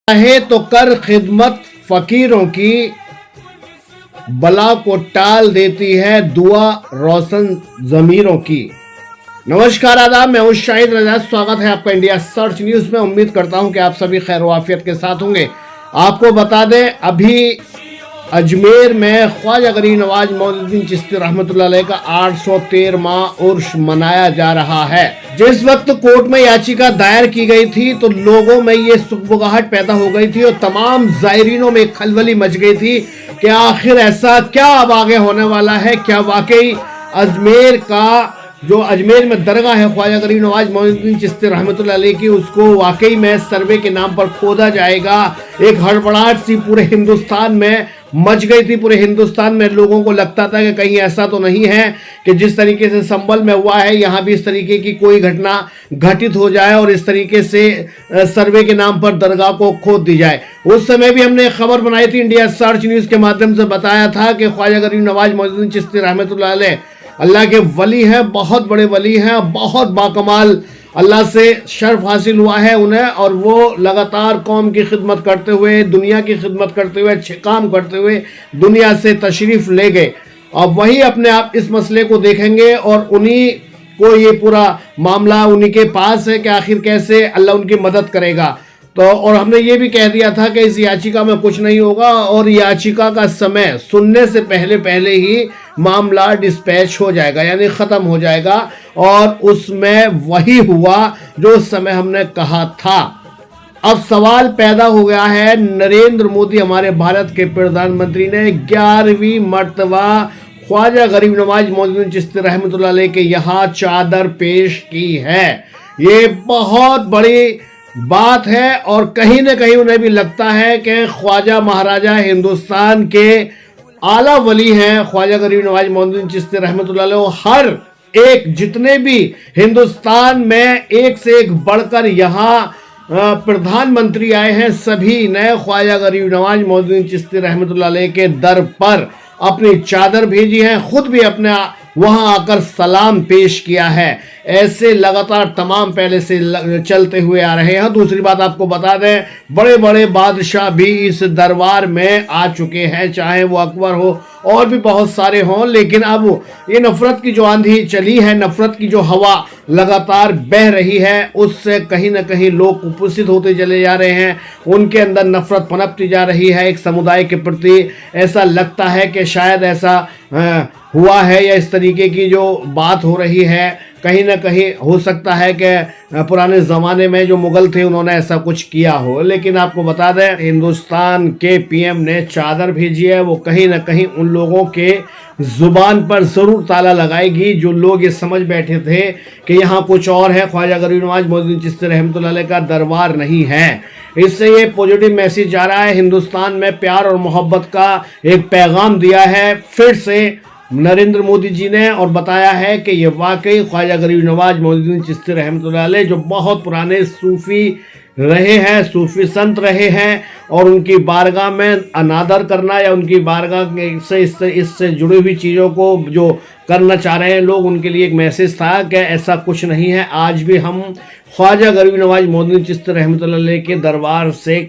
चाहे तो कर खिदमत फकीरों की, बला को टाल देती है दुआ रोशन जमीरों की। नमस्कार, आदाब, मैं हूं शाहिद रजा। स्वागत है आपका इंडिया सर्च न्यूज में। उम्मीद करता हूं कि आप सभी खैर वाफियत के साथ होंगे। आपको बता दें, अभी अजमेर में ख्वाजा गरीब नवाज मोइनुद्दीन चिश्ती रहमतुल्लाह अलैह का 813वां उर्स मनाया जा रहा है। जिस वक्त कोर्ट में याचिका दायर की गई थी तो लोगों में ये सुगबुगाहट पैदा हो गई थी और तमाम जायरीनों में खलबली मच गई थी कि आखिर ऐसा क्या अब आगे होने वाला है। क्या वाकई अजमेर का जो अजमेर में दरगाह है ख्वाजा गरीब नवाज मोइनुद्दीन चिश्ती रहमतुल्लाह अलैह की, उसको वाकई में सर्वे के नाम पर खोदा जाएगा। एक हड़बड़ाहट सी पूरे हिंदुस्तान में मच गई थी। पूरे हिंदुस्तान में लोगों को लगता था कि कहीं ऐसा तो नहीं है कि जिस तरीके से संभल में हुआ है यहाँ भी इस तरीके की कोई घटना घटित हो जाए और इस तरीके से सर्वे के नाम पर दरगाह को खोद दी जाए। उस समय भी हमने खबर बनाई थी, इंडिया सर्च न्यूज के माध्यम से बताया था कि ख्वाजा गरीब नवाज मोइनुद्दीन चिश्ती रहमतुल्लाह अलैह अल्लाह के वली हैं, बहुत बड़े वली हैं, बहुत बाकमाल अल्लाह से शर्फ हासिल हुआ है उन्हें, और वो लगातार कौम की खिदमत करते हुए, दुनिया की खिदमत करते हुए, अच्छे काम करते हुए दुनिया से तशरीफ ले गए। अब वही अपने आप इस मसले को देखेंगे और उन्हीं को ये पूरा मामला उन्हीं के पास है कि आखिर कैसे अल्लाह उनकी मदद करेगा। तो और हमने ये भी कह दिया था कि इस याचिका में कुछ नहीं होगा और याचिका का समय सुनने से पहले ही मामला डिस्पैच हो जाएगा, यानी ख़त्म हो जाएगा। और उसमें वही हुआ जो उस समय हमने कहा था। अब सवाल पैदा हो गया है, नरेंद्र मोदी हमारे भारत के प्रधानमंत्री ने 11वीं मर्तबा ख्वाजा गरीब नवाज मोइनुद्दीन चिश्ती रहमतुल्लाह अलैह के यहाँ चादर पेश की है। ये बहुत बड़ी बात है और कहीं ना कहीं उन्हें भी लगता है कि ख्वाजा महाराजा हिंदुस्तान के आला वली हैं ख्वाजा गरीब नवाज मोइनुद्दीन चिश्ती रहमतुल्लाह अलैह। हर एक जितने भी हिंदुस्तान में एक से एक बढ़कर यहाँ प्रधानमंत्री आए हैं, सभी ने ख्वाजा गरीब नवाज मोइनुद्दीन चिश्ती रहमतुल्लाह अलैह के दर पर अपनी चादर भेजी है, खुद भी अपने वहां आकर सलाम पेश किया है। ऐसे लगातार तमाम पहले से चलते हुए आ रहे हैं। दूसरी बात आपको बता दें, बड़े बड़े बादशाह भी इस दरबार में आ चुके हैं, चाहे वो अकबर हो और भी बहुत सारे हों। लेकिन अब ये नफरत की जो आंधी चली है, नफरत की जो हवा लगातार बह रही है, उससे कहीं ना कहीं लोग कुपोषित होते चले जा रहे हैं। उनके अंदर नफरत पनपती जा रही है एक समुदाय के प्रति। ऐसा लगता है कि शायद ऐसा हुआ है या इस तरीके की जो बात हो रही है, कहीं ना कहीं हो सकता है कि पुराने ज़माने में जो मुग़ल थे उन्होंने ऐसा कुछ किया हो। लेकिन आपको बता दें, हिंदुस्तान के पीएम ने चादर भेजी है, वो कहीं ना कहीं उन लोगों के ज़ुबान पर ज़रूर ताला लगाएगी जो लोग ये समझ बैठे थे कि यहाँ कुछ और है, ख्वाजा गरीब नवाज मोइनुद्दीन चिश्ती रहमतुल्लाह अलैह का दरबार नहीं है। इससे ये पॉजिटिव मैसेज जा रहा है, हिंदुस्तान में प्यार और मोहब्बत का एक पैगाम दिया है फिर से नरेंद्र मोदी जी ने, और बताया है कि ये वाकई ख्वाजा गरीब नवाज मोइनुद्दीन चिश्ती रहमतुल्लाह अलैह जो बहुत पुराने सूफ़ी रहे हैं, सूफ़ी संत रहे हैं, और उनकी बारगाह में अनादर करना या उनकी बारगाह से इससे जुड़ी हुई चीज़ों को जो करना चाह रहे हैं लोग, उनके लिए एक मैसेज था कि ऐसा कुछ नहीं है। आज भी हम ख्वाजा गरीब नवाज मोइनुद्दीन चिश्ती रहमतुल्लाह अलैह के दरबार से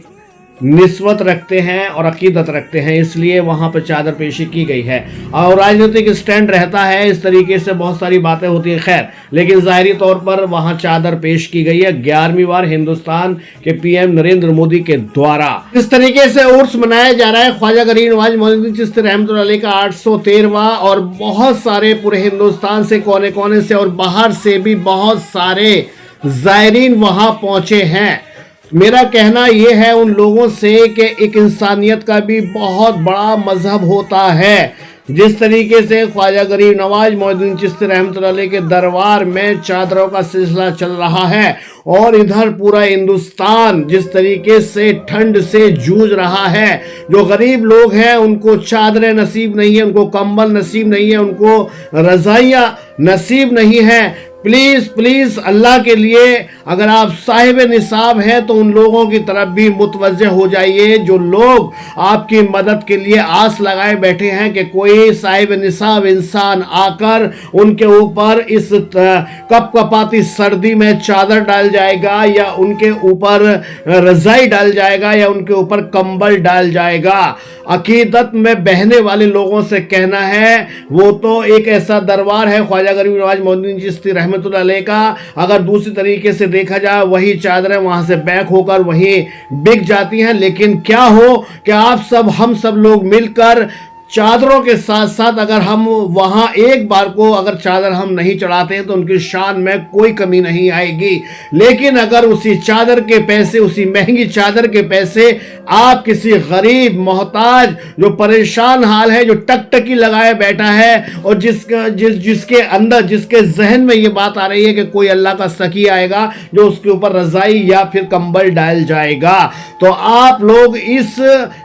निस्बत रखते हैं और अकीदत रखते हैं, इसलिए वहाँ पर चादर पेशी की गई है। और राजनीतिक स्टैंड रहता है, इस तरीके से बहुत सारी बातें होती हैं, खैर, लेकिन ज़ाहिरी तौर पर वहाँ चादर पेश की गई है 11वीं बार हिंदुस्तान के पीएम नरेंद्र मोदी के द्वारा। इस तरीके से उर्स मनाया जा रहा है ख्वाजा गरीब नवाज मोइनुद्दीन चिश्ती रहमतुल्लाह अलैह का 813वां, और बहुत सारे पूरे हिंदुस्तान से कोने कोने से और बाहर से भी बहुत सारे ज़ायरीन वहाँ पहुँचे हैं। मेरा कहना यह है उन लोगों से कि एक इंसानियत का भी बहुत बड़ा मजहब होता है। जिस तरीके से ख्वाजा गरीब नवाज मोइनुद्दीन चिश्ती रहमतुल्लाह अलैह के दरबार में चादरों का सिलसिला चल रहा है और इधर पूरा हिंदुस्तान जिस तरीके से ठंड से जूझ रहा है, जो गरीब लोग हैं उनको चादरें नसीब नहीं है, उनको कंबल नसीब नहीं है, उनको रज़ाइयाँ नसीब नहीं है, प्लीज प्लीज अल्लाह के लिए अगर आप साहिब निसाब हैं तो उन लोगों की तरफ भी मुतवज्जे हो जाइए जो लोग आपकी मदद के लिए आस लगाए बैठे हैं कि कोई साहिब निसाब इंसान आकर उनके ऊपर इस कपकपाती सर्दी में चादर डाल जाएगा या उनके ऊपर रजाई डाल जाएगा या उनके ऊपर कंबल डाल जाएगा। अकीदत में बहने वाले लोगों से कहना है वो तो एक ऐसा दरबार है ख्वाजा गरीब नवाज मोहद्दीन चिश्ती रहमतुल्लाह अलैह का, अगर दूसरी तरीके से देखा जाए वही चादरें वहां से बैक होकर वहीं बिक जाती हैं। लेकिन क्या हो कि आप सब हम सब लोग मिलकर चादरों के साथ साथ अगर हम वहां एक बार को अगर चादर हम नहीं चढ़ाते हैं तो उनकी शान में कोई कमी नहीं आएगी। लेकिन अगर उसी चादर के पैसे, उसी महंगी चादर के पैसे आप किसी गरीब मोहताज जो परेशान हाल है, जो टकटकी लगाए बैठा है और जिसके अंदर जिसके जहन में ये बात आ रही है कि कोई अल्लाह का सकी आएगा जो उसके ऊपर रजाई या फिर कंबल डाल जाएगा, तो आप लोग इस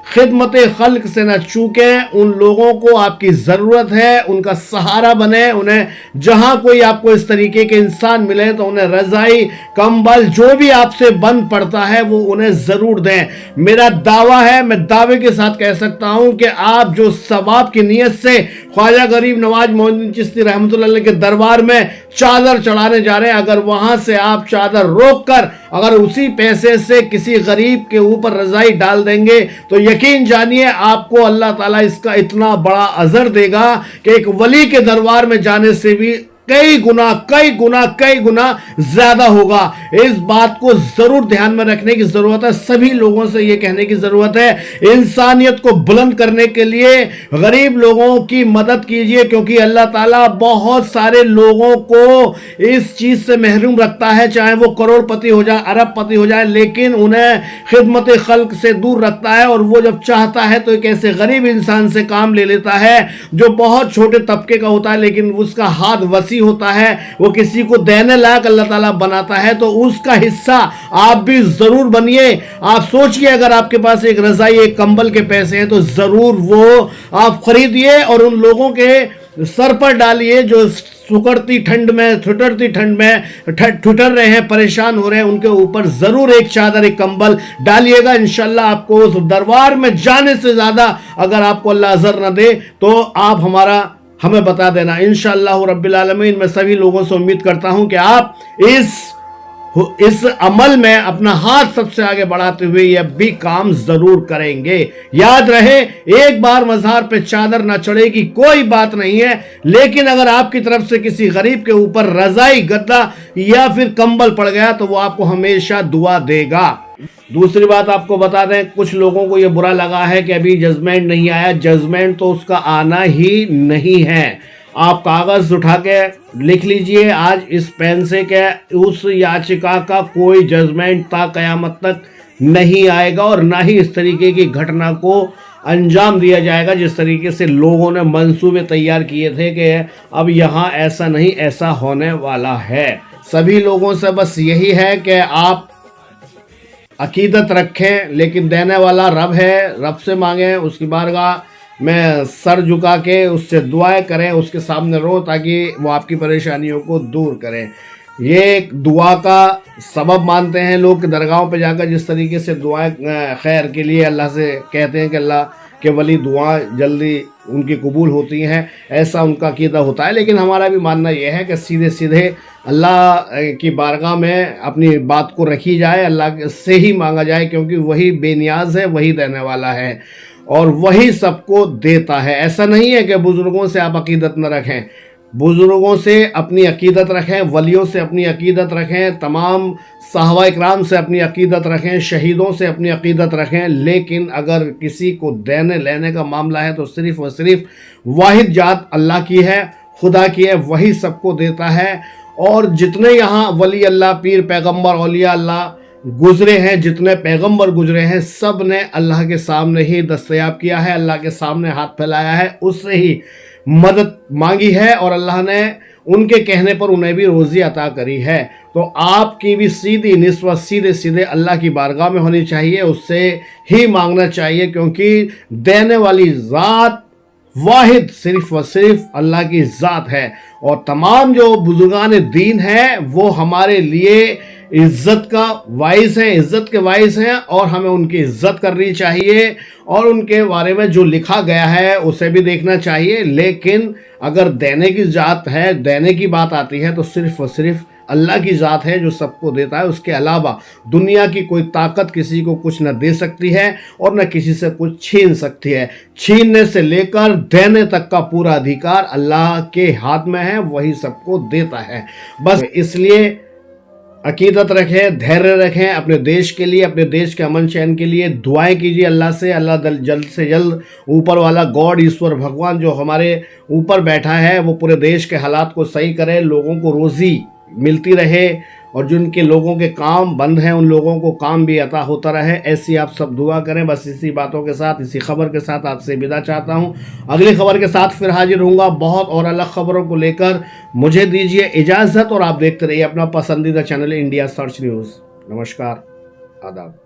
खिदमत खल्क से न चूकें। उन लोगों को आपकी ज़रूरत है, उनका सहारा बने। उन्हें जहां कोई आपको इस तरीके के इंसान मिले तो उन्हें रजाई कंबल जो भी आपसे बन पड़ता है वो उन्हें ज़रूर दें। मेरा दावा है, मैं दावे के साथ कह सकता हूं कि आप जो सवाब की नीयत से ख्वाजा गरीब नवाज मोहद्दीन चिश्ती रहमतुल्लाह अलैह के दरबार में चादर चढ़ाने जा रहे हैं, अगर वहां से आप चादर रोक कर अगर उसी पैसे से किसी गरीब के ऊपर रजाई डाल देंगे तो यकीन जानिए आपको अल्लाह ताला इसका इतना बड़ा अजर देगा कि एक वली के दरबार में जाने से भी कई गुना ज्यादा होगा। इस बात को जरूर ध्यान में रखने की जरूरत है। सभी लोगों से यह कहने की जरूरत है इंसानियत को बुलंद करने के लिए गरीब लोगों की मदद कीजिए, क्योंकि अल्लाह ताला बहुत सारे लोगों को इस चीज से महरूम रखता है, चाहे वो करोड़पति हो जाए, अरबपति हो जाए, लेकिन उन्हें खिदमत खल्क से दूर रखता है। और वो जब चाहता है तो एक ऐसे गरीब इंसान से काम ले लेता है जो बहुत छोटे तबके का होता है, लेकिन उसका हाथ वसी होता है, वो किसी को देने लायक अल्लाह ताला बनाता है, तो उसका हिस्सा आप भी जरूर बनिए। आप सोचिए अगर आपके पास एक रजाई, एक कंबल के पैसे हैं तो जरूर वो आप खरीदिए और उन लोगों के सर पर डालिए जो सुकड़ती ठंड में, ठुठरती ठंड में ठुठर रहे हैं, परेशान हो रहे हैं, उनके ऊपर जरूर एक चादर, एक कंबल डालिएगा। इंशाल्लाह आपको उस दरबार में जाने से ज्यादा अगर आपको अल्लाह अजर न दे तो आप हमें बता देना। इंशाअल्लाह रब्बिल आलमीन मैं सभी लोगों से उम्मीद करता हूं कि आप इस अमल में अपना हाथ सबसे आगे बढ़ाते हुए यह भी काम जरूर करेंगे। याद रहे, एक बार मज़ार पे चादर ना चढ़ेगी कोई बात नहीं है, लेकिन अगर आपकी तरफ से किसी गरीब के ऊपर रजाई, गद्दा या फिर कंबल पड़ गया तो वो आपको हमेशा दुआ देगा। दूसरी बात आपको बता दें, कुछ लोगों को यह बुरा लगा है कि अभी जजमेंट नहीं आया। जजमेंट तो उसका आना ही नहीं है। आप कागज उठा के लिख लीजिए आज इस पेन से कि उस याचिका का कोई जजमेंट ता कयामत तक नहीं आएगा और ना ही इस तरीके की घटना को अंजाम दिया जाएगा जिस तरीके से लोगों ने मंसूबे तैयार किए थे कि अब यहाँ ऐसा नहीं, ऐसा होने वाला है। सभी लोगों से बस यही है कि आप अकीदत रखें, लेकिन देने वाला रब है, रब से मांगें, उसकी बारगाह में सर झुका के उससे दुआएं करें, उसके सामने रो ताकि वो आपकी परेशानियों को दूर करें। ये एक दुआ का सबब मानते हैं लोग कि दरगाहों पे जाकर जिस तरीके से दुआएं खैर के लिए अल्लाह से कहते हैं कि अल्लाह के वली दुआ जल्दी उनकी कबूल होती हैं, ऐसा उनका अकीदा होता है। लेकिन हमारा भी मानना यह है कि सीधे सीधे अल्लाह की बारगाह में अपनी बात को रखी जाए, अल्लाह से ही मांगा जाए, क्योंकि वही बेनियाज है, वही देने वाला है और वही सबको देता है। ऐसा नहीं है कि बुज़ुर्गों से आप अकीदत न रखें, बुज़ुर्गों से अपनी अकीदत रखें, वलियों से अपनी अकीदत रखें, तमाम सहाबा इकराम से अपनी अकीदत रखें, शहीदों से अपनी अकीदत रखें। लेकिन अगर किसी को देने लेने का मामला है तो सिर्फ़ व सिर्फ वाहिद जात अल्लाह की है, खुदा की है, वही सबको देता है। और जितने यहाँ वली अल्लाह, पीर, पैगम्बर, औलिया अल्लाह गुजरे हैं, जितने पैगम्बर गुजरे हैं, सब ने अल्लाह के सामने ही दस्तयाब किया है, अल्लाह के सामने हाथ फैलाया है, उससे ही मदद मांगी है और अल्लाह ने उनके कहने पर उन्हें भी रोज़ी अता करी है। तो आपकी भी सीधी निस्बत सीधे सीधे अल्लाह की बारगाह में होनी चाहिए, उससे ही मांगना चाहिए, क्योंकि देने वाली ज़ात वाहिद सिर्फ व सिर्फ अल्लाह की ज़ात है। और तमाम जो बुजुर्गान दीन हैं वो हमारे लिए इज्जत का वाइस हैं, इज्जत के वाइस हैं, और हमें उनकी इज्जत करनी चाहिए और उनके बारे में जो लिखा गया है उसे भी देखना चाहिए। लेकिन अगर देने की ज़ात है, देने की बात आती है तो सिर्फ और सिर्फ अल्लाह की ज़ात है जो सबको देता है। उसके अलावा दुनिया की कोई ताकत किसी को कुछ न दे सकती है और न किसी से कुछ छीन सकती है। छीनने से लेकर देने तक का पूरा अधिकार अल्लाह के हाथ में है, वही सबको देता है। बस इसलिए अकीदत रखें, धैर्य रखें, अपने देश के लिए, अपने देश के अमन चैन के लिए दुआएं कीजिए अल्लाह से। अल्लाह जल्द से जल्द ऊपर वाला गॉड, ईश्वर भगवान जो हमारे ऊपर बैठा है वो पूरे देश के हालात को सही करे, लोगों को रोज़ी मिलती रहे और जिनके लोगों के काम बंद हैं उन लोगों को काम भी अता होता रहे। ऐसी आप सब दुआ करें। बस इसी बातों के साथ, इसी खबर के साथ आपसे विदा चाहता हूं। अगली खबर के साथ फिर हाजिर होऊंगा बहुत और अलग खबरों को लेकर। मुझे दीजिए इजाज़त और आप देखते रहिए अपना पसंदीदा चैनल इंडिया सर्च न्यूज़। नमस्कार, आदाब।